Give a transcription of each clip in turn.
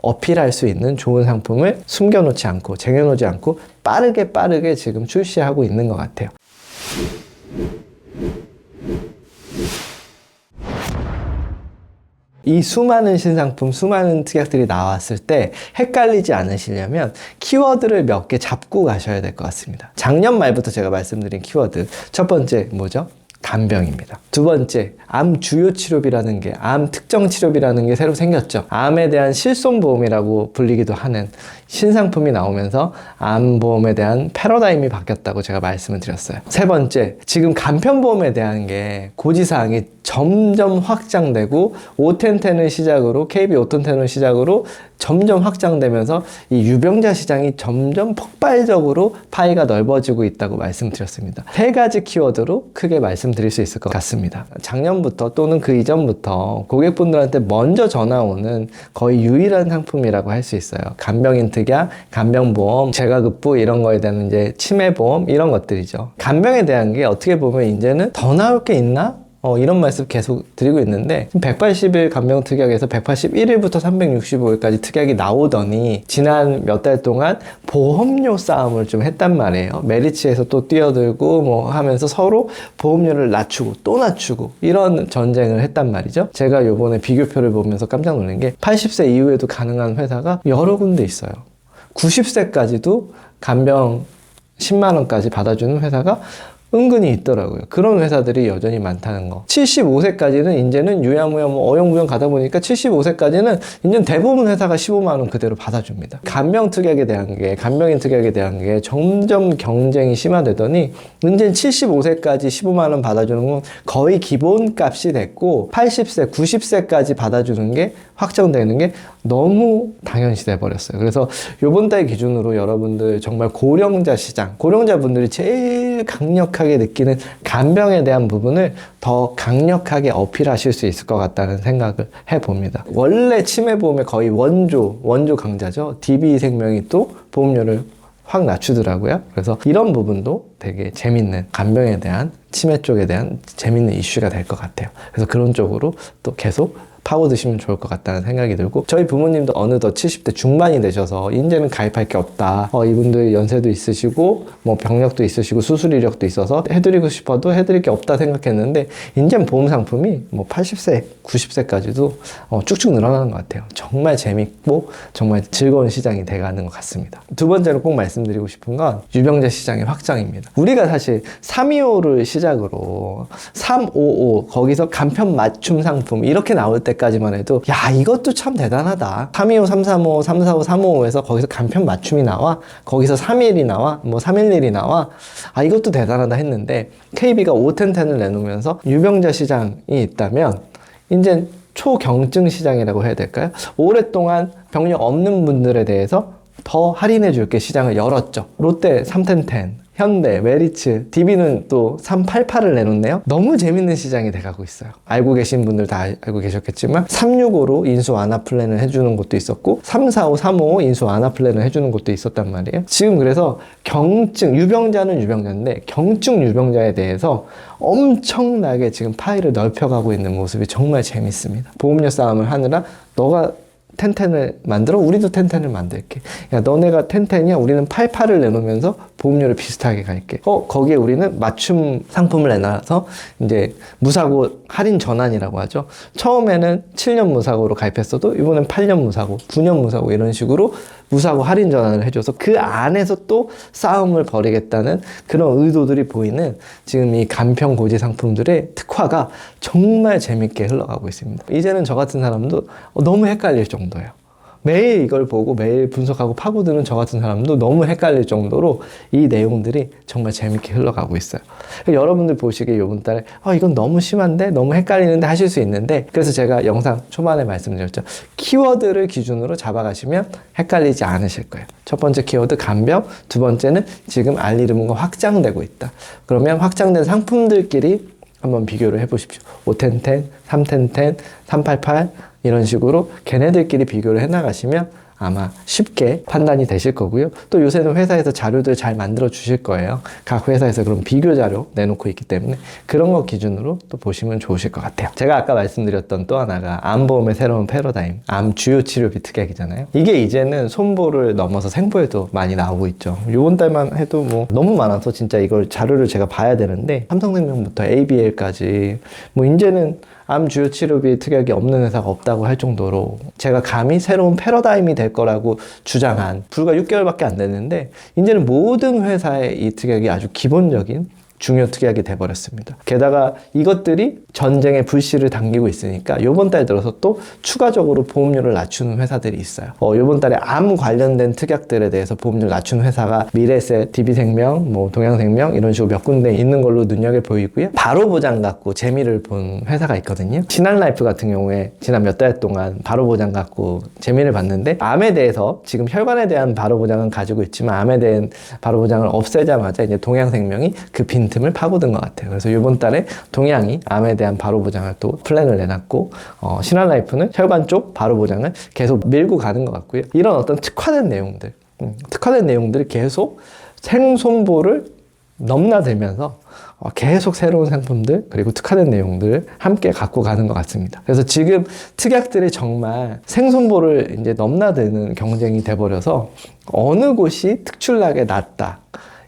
어필할 수 있는 좋은 상품을 숨겨놓지 않고 쟁여놓지 않고 빠르게 지금 출시하고 있는 것 같아요. 이 수많은 신상품, 수많은 특약들이 나왔을 때 헷갈리지 않으시려면 키워드를 몇 개 잡고 가셔야 될 것 같습니다. 작년 말부터 제가 말씀드린 키워드, 첫 번째 뭐죠? 간병입니다. 두 번째, 암 주요 치료비라는 게, 암 특정 치료비라는 게 새로 생겼죠. 암에 대한 실손보험이라고 불리기도 하는 신상품이 나오면서 암보험에 대한 패러다임이 바뀌었다고 제가 말씀을 드렸어요. 세 번째, 지금 간편보험에 대한 게 고지사항이 점점 확장되고 오텐텐을 시작으로, KB 오텐텐을 시작으로 점점 확장되면서 이 유병자 시장이 점점 폭발적으로 파이가 넓어지고 있다고 말씀드렸습니다. 세 가지 키워드로 크게 말씀드릴 수 있을 것 같습니다. 작년부터 또는 그 이전부터 고객분들한테 먼저 전화 오는 거의 유일한 상품이라고 할 수 있어요. 간병인 특약, 간병보험, 재가급부 이런 거에 대한 이제 치매보험 이런 것들이죠. 간병에 대한 게 어떻게 보면 이제는 더 나올 게 있나? 이런 말씀 계속 드리고 있는데 180일 간병 특약에서 181일부터 365일까지 특약이 나오더니 지난 몇 달 동안 보험료 싸움을 좀 했단 말이에요. 메리츠에서 또 뛰어들고 뭐 하면서 서로 보험료를 낮추고 또 낮추고 이런 전쟁을 했단 말이죠. 제가 요번에 비교표를 보면서 깜짝 놀란 게 80세 이후에도 가능한 회사가 여러 군데 있어요. 90세까지도 간병 10만 원까지 받아주는 회사가 은근히 있더라고요. 그런 회사들이 여전히 많다는 거. 75세까지는 이제는 유야무야 뭐 어영부영 가다 보니까 75세까지는 이제 대부분 회사가 15만 원 그대로 받아줍니다. 간병인 특약에 대한 게 점점 경쟁이 심화되더니 이제 75세까지 15만 원 받아주는 건 거의 기본값이 됐고 80세, 90세까지 받아주는 게 확정되는 게 너무 당연시 돼버렸어요. 그래서 요번 달 기준으로 여러분들 정말 고령자 시장, 고령자분들이 제일 강력하게 느끼는 간병에 대한 부분을 더 강력하게 어필하실 수 있을 것 같다는 생각을 해봅니다. 원래 치매보험의 거의 원조 강자죠. DB생명이 또 보험료를 확 낮추더라고요. 그래서 이런 부분도 되게 재밌는, 간병에 대한, 치매 쪽에 대한 재밌는 이슈가 될 것 같아요. 그래서 그런 쪽으로 또 계속 파고드시면 좋을 것 같다는 생각이 들고, 저희 부모님도 어느덧 70대 중반이 되셔서 이제는 가입할 게 없다, 이분들 연세도 있으시고 뭐 병력도 있으시고 수술 이력도 있어서 해드리고 싶어도 해드릴 게 없다 생각했는데 이제는 보험 상품이 뭐 80세, 90세까지도 쭉쭉 늘어나는 것 같아요. 정말 재밌고 정말 즐거운 시장이 돼가는 것 같습니다. 두 번째로 꼭 말씀드리고 싶은 건 유병자 시장의 확장입니다. 우리가 사실 325를 시작으로 355 거기서 간편 맞춤 상품 이렇게 나올 때까지만 해도 야, 이것도 참 대단하다. 325, 335, 345, 355에서 거기서 간편 맞춤이 나와, 거기서 3일이 나와, 뭐 311이 나와, 이것도 대단하다 했는데 KB가 5텐텐을 내놓으면서 유병자 시장이 있다면 이제 초경증 시장이라고 해야 될까요? 오랫동안 병력 없는 분들에 대해서 더 할인해 줄게 시장을 열었죠. 롯데 3텐텐, 현대, 메리츠, DB는 또 388을 내놓네요. 너무 재밌는 시장이 돼가고 있어요. 알고 계신 분들 다 알고 계셨겠지만 365로 인수 완화 플랜을 해주는 곳도 있었고 345, 355 인수 완화 플랜을 해주는 곳도 있었단 말이에요. 지금 그래서 경증, 유병자는 유병자인데 경증 유병자에 대해서 엄청나게 지금 파일을 넓혀가고 있는 모습이 정말 재밌습니다. 보험료 싸움을 하느라 너가 텐텐을 만들어? 우리도 텐텐을 만들게. 야, 너네가 텐텐이야? 우리는 88을 내놓으면서 보험료를 비슷하게 갈게. 거기에 우리는 맞춤 상품을 내놔서 이제 무사고 할인 전환이라고 하죠. 처음에는 7년 무사고로 가입했어도 이번엔 8년 무사고, 9년 무사고 이런 식으로 무사고 할인 전환을 해줘서 그 안에서 또 싸움을 벌이겠다는 그런 의도들이 보이는 지금 이 간편 고지 상품들의 특화가 정말 재밌게 흘러가고 있습니다. 이제는 저 같은 사람도 너무 헷갈릴 정도예요. 매일 이걸 보고 매일 분석하고 파고드는 저 같은 사람도 너무 헷갈릴 정도로 이 내용들이 정말 재밌게 흘러가고 있어요. 여러분들 보시기에 이번 달에 이건 너무 심한데? 너무 헷갈리는데? 하실 수 있는데, 그래서 제가 영상 초반에 말씀드렸죠. 키워드를 기준으로 잡아가시면 헷갈리지 않으실 거예요. 첫 번째 키워드 간병, 두 번째는 지금 알리르문과 확장되고 있다. 그러면 확장된 상품들끼리 한번 비교를 해보십시오. 5텐텐, 3텐텐, 388 이런 식으로 걔네들끼리 비교를 해나가시면 아마 쉽게 판단이 되실 거고요. 또 요새는 회사에서 자료들 잘 만들어 주실 거예요. 각 회사에서 그런 비교 자료 내놓고 있기 때문에 그런 거 기준으로 또 보시면 좋으실 것 같아요. 제가 아까 말씀드렸던 또 하나가 암보험의 새로운 패러다임, 암 주요 치료비 특약이잖아요. 이게 이제는 손보를 넘어서 생보에도 많이 나오고 있죠. 요번 달만 해도 뭐 너무 많아서 진짜 이걸 자료를 제가 봐야 되는데 삼성생명부터 ABL까지 뭐 이제는 암 주요 치료비 특약이 없는 회사가 없다고 할 정도로 제가 감히 새로운 패러다임이 될 거라고 주장한 불과 6개월밖에 안 됐는데 이제는 모든 회사의 이 특약이 아주 기본적인 중요 특약이 돼버렸습니다. 게다가 이것들이 전쟁의 불씨를 당기고 있으니까 요번 달 들어서 또 추가적으로 보험료를 낮추는 회사들이 있어요. 요번 달에 암 관련된 특약들에 대해서 보험료를 낮추는 회사가 미래셋, DB생명, 뭐 동양생명 이런 식으로 몇 군데 있는 걸로 눈여겨 보이고요. 바로 보장 갖고 재미를 본 회사가 있거든요. 신한라이프 같은 경우에 지난 몇 달 동안 바로 보장 갖고 재미를 봤는데 암에 대해서 지금 혈관에 대한 바로 보장은 가지고 있지만 암에 대한 바로 보장을 없애자마자 이제 동양생명이 그 빈틈을 파고든 것 같아요. 그래서 이번 달에 동양이 암에 대한 바로 보장을 또 플랜을 내놨고 신한라이프는 혈관 쪽 바로 보장을 계속 밀고 가는 것 같고요. 이런 어떤 특화된 내용들이 계속 생손보를 넘나들면서 계속 새로운 상품들 그리고 특화된 내용들을 함께 갖고 가는 것 같습니다. 그래서 지금 특약들이 정말 생손보를 이제 넘나드는 경쟁이 돼버려서 어느 곳이 특출나게 낫다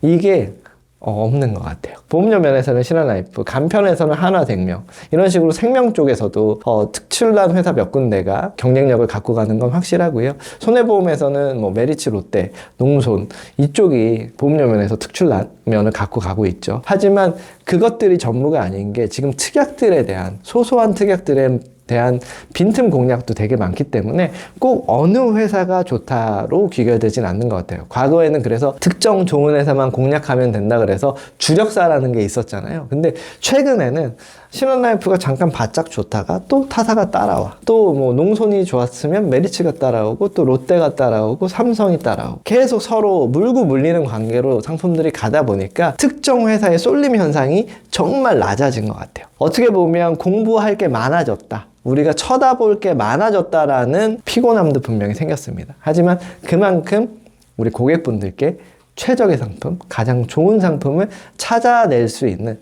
이게 없는 것 같아요. 보험료 면에서는 신한라이프, 간편에서는 한화생명 이런 식으로 생명 쪽에서도 특출난 회사 몇 군데가 경쟁력을 갖고 가는 건 확실하고요. 손해보험에서는 뭐 메리츠, 롯데, 농손 이쪽이 보험료 면에서 특출난 면을 갖고 가고 있죠. 하지만 그것들이 전부가 아닌 게 지금 특약들에 대한 소소한 특약들에 대한 빈틈 공략도 되게 많기 때문에 꼭 어느 회사가 좋다로 귀결되진 않는 것 같아요. 과거에는 그래서 특정 좋은 회사만 공략하면 된다 그래서 주력사라는 게 있었잖아요. 근데 최근에는 신한라이프가 잠깐 바짝 좋다가 또 타사가 따라와. 또 뭐 농손이 좋았으면 메리츠가 따라오고 또 롯데가 따라오고 삼성이 따라오고 계속 서로 물고 물리는 관계로 상품들이 가다 보니까 특정 회사의 쏠림 현상이 정말 낮아진 것 같아요. 어떻게 보면 공부할 게 많아졌다. 우리가 쳐다볼 게 많아졌다라는 피곤함도 분명히 생겼습니다. 하지만 그만큼 우리 고객분들께 최적의 상품, 가장 좋은 상품을 찾아낼 수 있는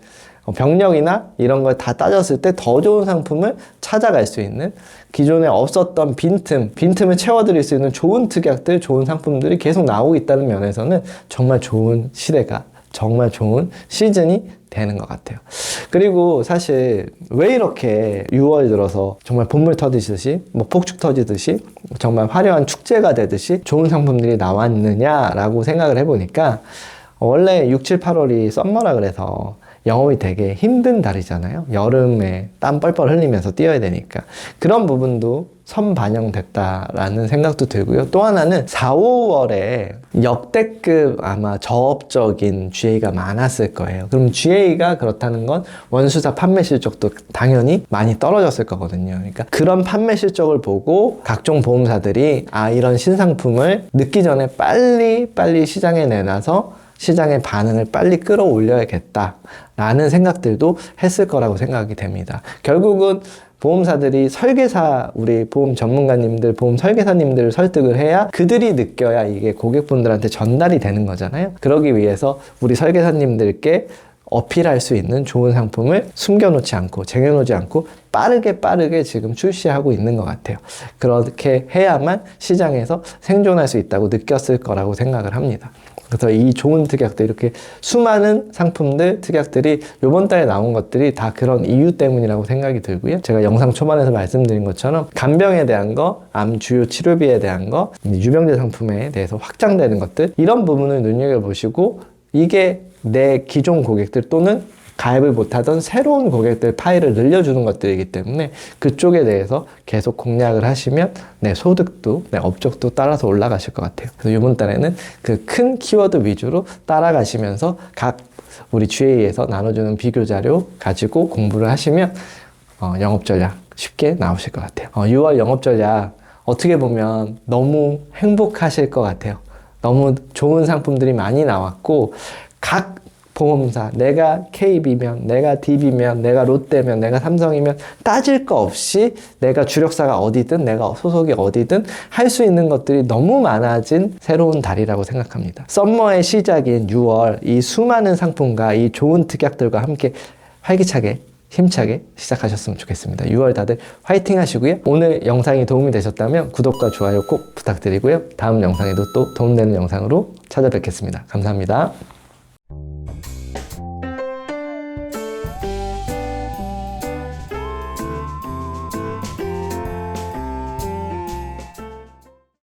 병력이나 이런 걸 다 따졌을 때 더 좋은 상품을 찾아갈 수 있는 기존에 없었던 빈틈을 채워드릴 수 있는 좋은 특약들, 좋은 상품들이 계속 나오고 있다는 면에서는 정말 좋은 시대가 정말 좋은 시즌이 되는 것 같아요. 그리고 사실 왜 이렇게 6월 들어서 정말 본물 터지듯이 뭐 폭죽 터지듯이 정말 화려한 축제가 되듯이 좋은 상품들이 나왔느냐라고 생각을 해보니까 원래 6, 7, 8월이 썸머라 그래서 영업이 되게 힘든 달이잖아요. 여름에 땀 뻘뻘 흘리면서 뛰어야 되니까 그런 부분도 선반영됐다라는 생각도 들고요. 또 하나는 4, 5월에 역대급 아마 저업적인 GA가 많았을 거예요. 그럼 GA가 그렇다는 건 원수사 판매 실적도 당연히 많이 떨어졌을 거거든요. 그러니까 그런 판매 실적을 보고 각종 보험사들이 이런 신상품을 늦기 전에 빨리 시장에 내놔서 시장의 반응을 빨리 끌어올려야겠다 라는 생각들도 했을 거라고 생각이 됩니다. 결국은 보험사들이 설계사, 우리 보험 전문가님들, 보험 설계사님들을 설득을 해야 그들이 느껴야 이게 고객분들한테 전달이 되는 거잖아요. 그러기 위해서 우리 설계사님들께 어필할 수 있는 좋은 상품을 숨겨놓지 않고 쟁여놓지 않고 빠르게 지금 출시하고 있는 것 같아요. 그렇게 해야만 시장에서 생존할 수 있다고 느꼈을 거라고 생각을 합니다. 그래서 이 좋은 특약들, 이렇게 수많은 상품들, 특약들이 이번 달에 나온 것들이 다 그런 이유 때문이라고 생각이 들고요. 제가 영상 초반에서 말씀드린 것처럼 간병에 대한 거, 암 주요 치료비에 대한 거, 유병재 상품에 대해서 확장되는 것들, 이런 부분을 눈여겨보시고 이게 내 기존 고객들 또는 가입을 못하던 새로운 고객들 파일을 늘려주는 것들이기 때문에 그쪽에 대해서 계속 공략을 하시면 내 소득도 내 업적도 따라서 올라가실 것 같아요. 그래서 이번 달에는 그 큰 키워드 위주로 따라가시면서 각 우리 GA에서 나눠주는 비교 자료 가지고 공부를 하시면 영업 전략 쉽게 나오실 것 같아요. 6월 영업 전략 어떻게 보면 너무 행복하실 것 같아요. 너무 좋은 상품들이 많이 나왔고 각 보험사, 내가 KB면, 내가 DB면, 내가 롯데면, 내가 삼성이면 따질 거 없이 내가 주력사가 어디든 내가 소속이 어디든 할 수 있는 것들이 너무 많아진 새로운 달이라고 생각합니다. 썸머의 시작인 6월, 이 수많은 상품과 이 좋은 특약들과 함께 활기차게 힘차게 시작하셨으면 좋겠습니다. 6월 다들 화이팅 하시고요. 오늘 영상이 도움이 되셨다면 구독과 좋아요 꼭 부탁드리고요. 다음 영상에도 또 도움되는 영상으로 찾아뵙겠습니다. 감사합니다.